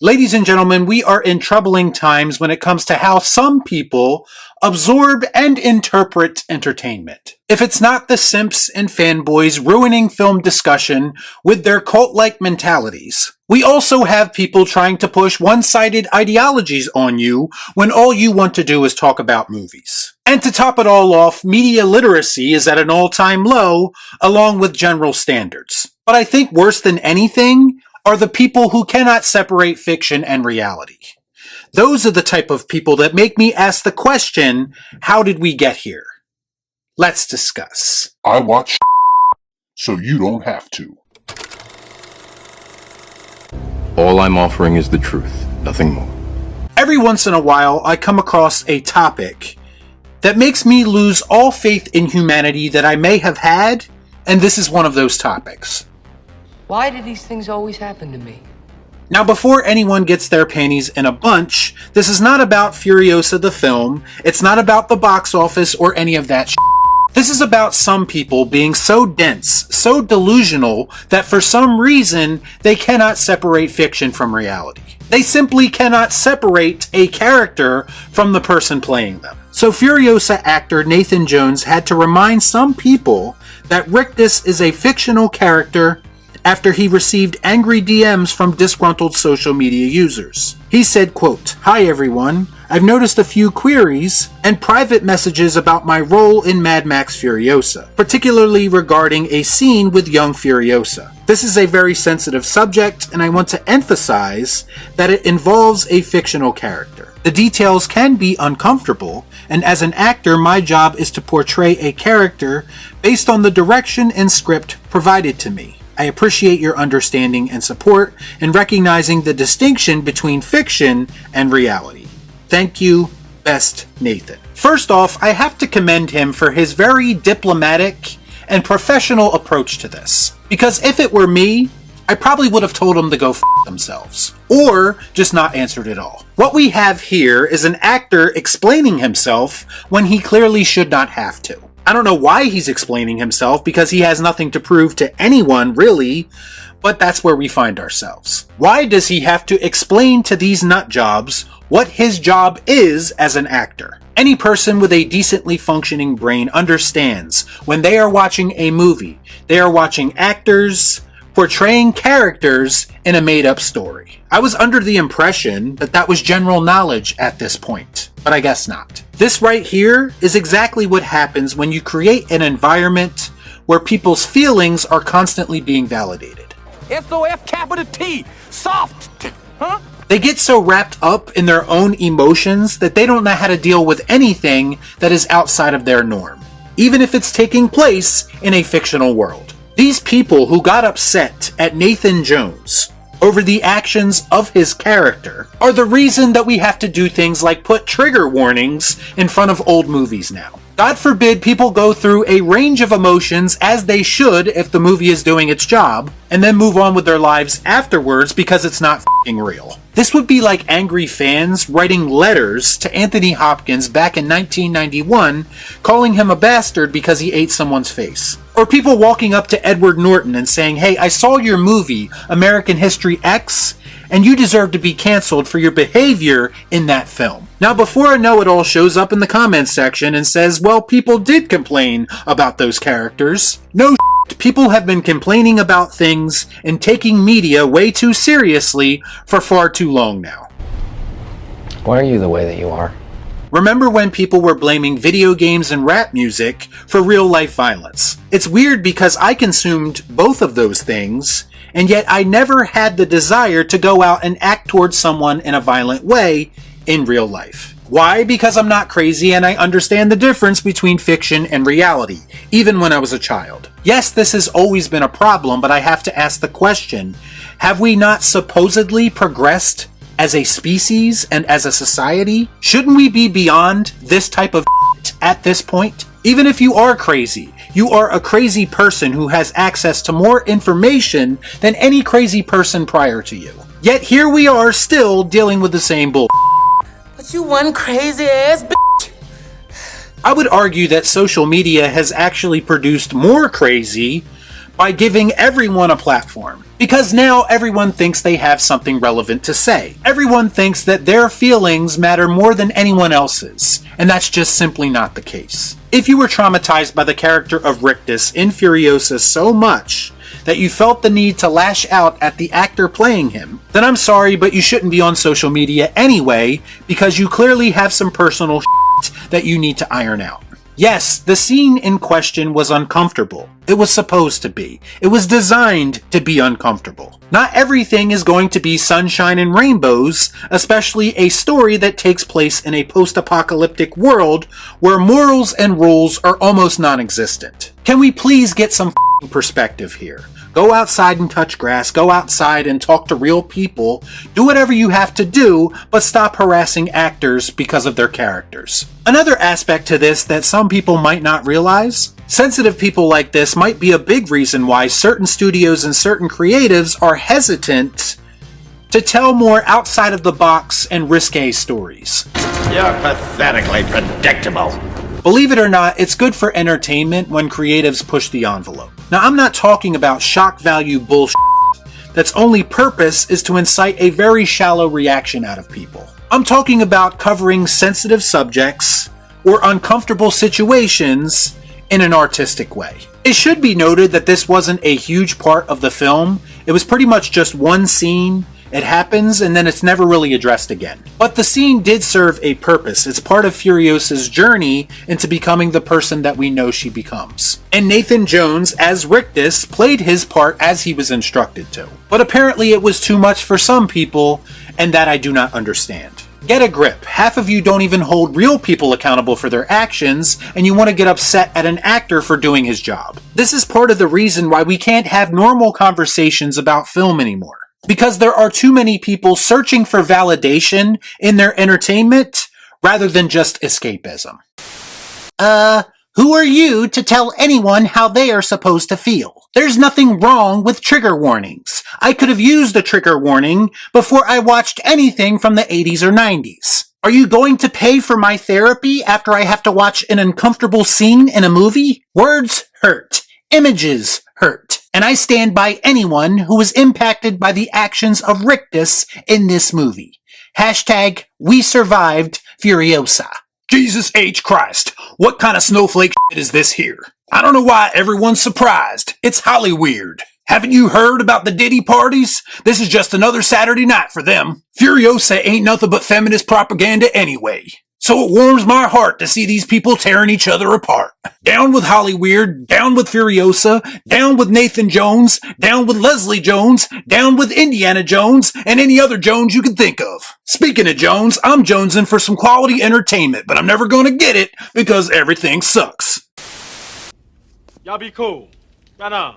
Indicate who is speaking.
Speaker 1: Ladies and gentlemen, we are in troubling times when it comes to how some people absorb and interpret entertainment. If it's not the simps and fanboys ruining film discussion with their cult-like mentalities, we also have people trying to push one-sided ideologies on you when all you want to do is talk about movies. And to top it all off, media literacy is at an all-time low, along with general standards. But I think worse than anything are the people who cannot separate fiction and reality. Those are the type of people that make me ask the question, how did we get here? Let's discuss.
Speaker 2: I watch so you don't have to.
Speaker 3: All I'm offering is the truth, nothing more.
Speaker 1: Every once in a while, I come across a topic that makes me lose all faith in humanity that I may have had, and this is one of those topics.
Speaker 4: Why do these things always happen to me?
Speaker 1: Now, before anyone gets their panties in a bunch, this is not about Furiosa the film, it's not about the box office or any of that shit. This is about some people being so dense, so delusional, that for some reason, they cannot separate fiction from reality. They simply cannot separate a character from the person playing them. So Furiosa actor Nathan Jones had to remind some people that Rictus is a fictional character after he received angry DMs from disgruntled social media users. He said, quote, "Hi everyone, I've noticed a few queries and private messages about my role in Mad Max Furiosa, particularly regarding a scene with young Furiosa. This is a very sensitive subject and I want to emphasize that it involves a fictional character. The details can be uncomfortable, and as an actor my job is to portray a character based on the direction and script provided to me. I appreciate your understanding and support in recognizing the distinction between fiction and reality. Thank you, best Nathan." First off, I have to commend him for his very diplomatic and professional approach to this. Because if it were me, I probably would have told them to go f*** themselves. Or just not answered at all. What we have here is an actor explaining himself when he clearly should not have to. I don't know why he's explaining himself, because he has nothing to prove to anyone, really, but that's where we find ourselves. Why does he have to explain to these nutjobs what his job is as an actor? Any person with a decently functioning brain understands when they are watching a movie, they are watching actors portraying characters in a made-up story. I was under the impression that that was general knowledge at this point, but I guess not. This right here is exactly what happens when you create an environment where people's feelings are constantly being validated.
Speaker 5: S-O-F capital T, soft, huh?
Speaker 1: They get so wrapped up in their own emotions that they don't know how to deal with anything that is outside of their norm, even if it's taking place in a fictional world. These people who got upset at Nathan Jones over the actions of his character are the reason that we have to do things like put trigger warnings in front of old movies now. God forbid people go through a range of emotions, as they should if the movie is doing its job, and then move on with their lives afterwards because it's not f***ing real. This would be like angry fans writing letters to Anthony Hopkins back in 1991 calling him a bastard because he ate someone's face. Or people walking up to Edward Norton and saying, "Hey, I saw your movie, American History X, and you deserve to be canceled for your behavior in that film." Now, before a know-it-all shows up in the comments section and says, well, people did complain about those characters, no shit, people have been complaining about things and taking media way too seriously for far too long now.
Speaker 6: Why are you the way that you are?
Speaker 1: Remember when people were blaming video games and rap music for real-life violence? It's weird because I consumed both of those things, and yet I never had the desire to go out and act towards someone in a violent way in real life. Why? Because I'm not crazy and I understand the difference between fiction and reality, even when I was a child. Yes, this has always been a problem, but I have to ask the question, have we not supposedly progressed as a species and as a society? Shouldn't we be beyond this type of at this point? Even if you are crazy, you are a crazy person who has access to more information than any crazy person prior to you. Yet here we are still dealing with the same bull.
Speaker 4: But you one crazy ass bitch.
Speaker 1: I would argue that social media has actually produced more crazy, by giving everyone a platform. Because now everyone thinks they have something relevant to say. Everyone thinks that their feelings matter more than anyone else's, and that's just simply not the case. If you were traumatized by the character of Rictus in Furiosa so much that you felt the need to lash out at the actor playing him, then I'm sorry, but you shouldn't be on social media anyway, because you clearly have some personal shit that you need to iron out. Yes, the scene in question was uncomfortable. It was supposed to be. It was designed to be uncomfortable. Not everything is going to be sunshine and rainbows, especially a story that takes place in a post-apocalyptic world where morals and rules are almost non-existent. Can we please get some perspective here? Go outside and touch grass, go outside and talk to real people, do whatever you have to do, but stop harassing actors because of their characters. Another aspect to this that some people might not realize, sensitive people like this might be a big reason why certain studios and certain creatives are hesitant to tell more outside of the box and risque stories.
Speaker 7: You're pathetically predictable.
Speaker 1: Believe it or not, it's good for entertainment when creatives push the envelope. Now, I'm not talking about shock value bullshit that's only purpose is to incite a very shallow reaction out of people. I'm talking about covering sensitive subjects or uncomfortable situations in an artistic way. It should be noted that this wasn't a huge part of the film. It was pretty much just one scene. It happens, and then it's never really addressed again. But the scene did serve a purpose. It's part of Furiosa's journey into becoming the person that we know she becomes. And Nathan Jones, as Rictus, played his part as he was instructed to. But apparently it was too much for some people, and that I do not understand. Get a grip. Half of you don't even hold real people accountable for their actions, and you want to get upset at an actor for doing his job. This is part of the reason why we can't have normal conversations about film anymore. Because there are too many people searching for validation in their entertainment rather than just escapism. Who are you to tell anyone how they are supposed to feel? There's nothing wrong with trigger warnings. I could have used a trigger warning before I watched anything from the 80s or 90s. Are you going to pay for my therapy after I have to watch an uncomfortable scene in a movie? Words hurt. Images hurt. And I stand by anyone who was impacted by the actions of Rictus in this movie. Hashtag we survived Furiosa.
Speaker 5: Jesus H. Christ, what kind of snowflake shit is this here? I don't know why everyone's surprised. It's Hollyweird. Haven't you heard about the Diddy parties? This is just another Saturday night for them. Furiosa ain't nothing but feminist propaganda anyway. So it warms my heart to see these people tearing each other apart. Down with Hollyweird, down with Furiosa, down with Nathan Jones, down with Leslie Jones, down with Indiana Jones, and any other Jones you can think of. Speaking of Jones, I'm jonesing for some quality entertainment, but I'm never gonna get it because everything sucks.
Speaker 8: Y'all be cool. Right on.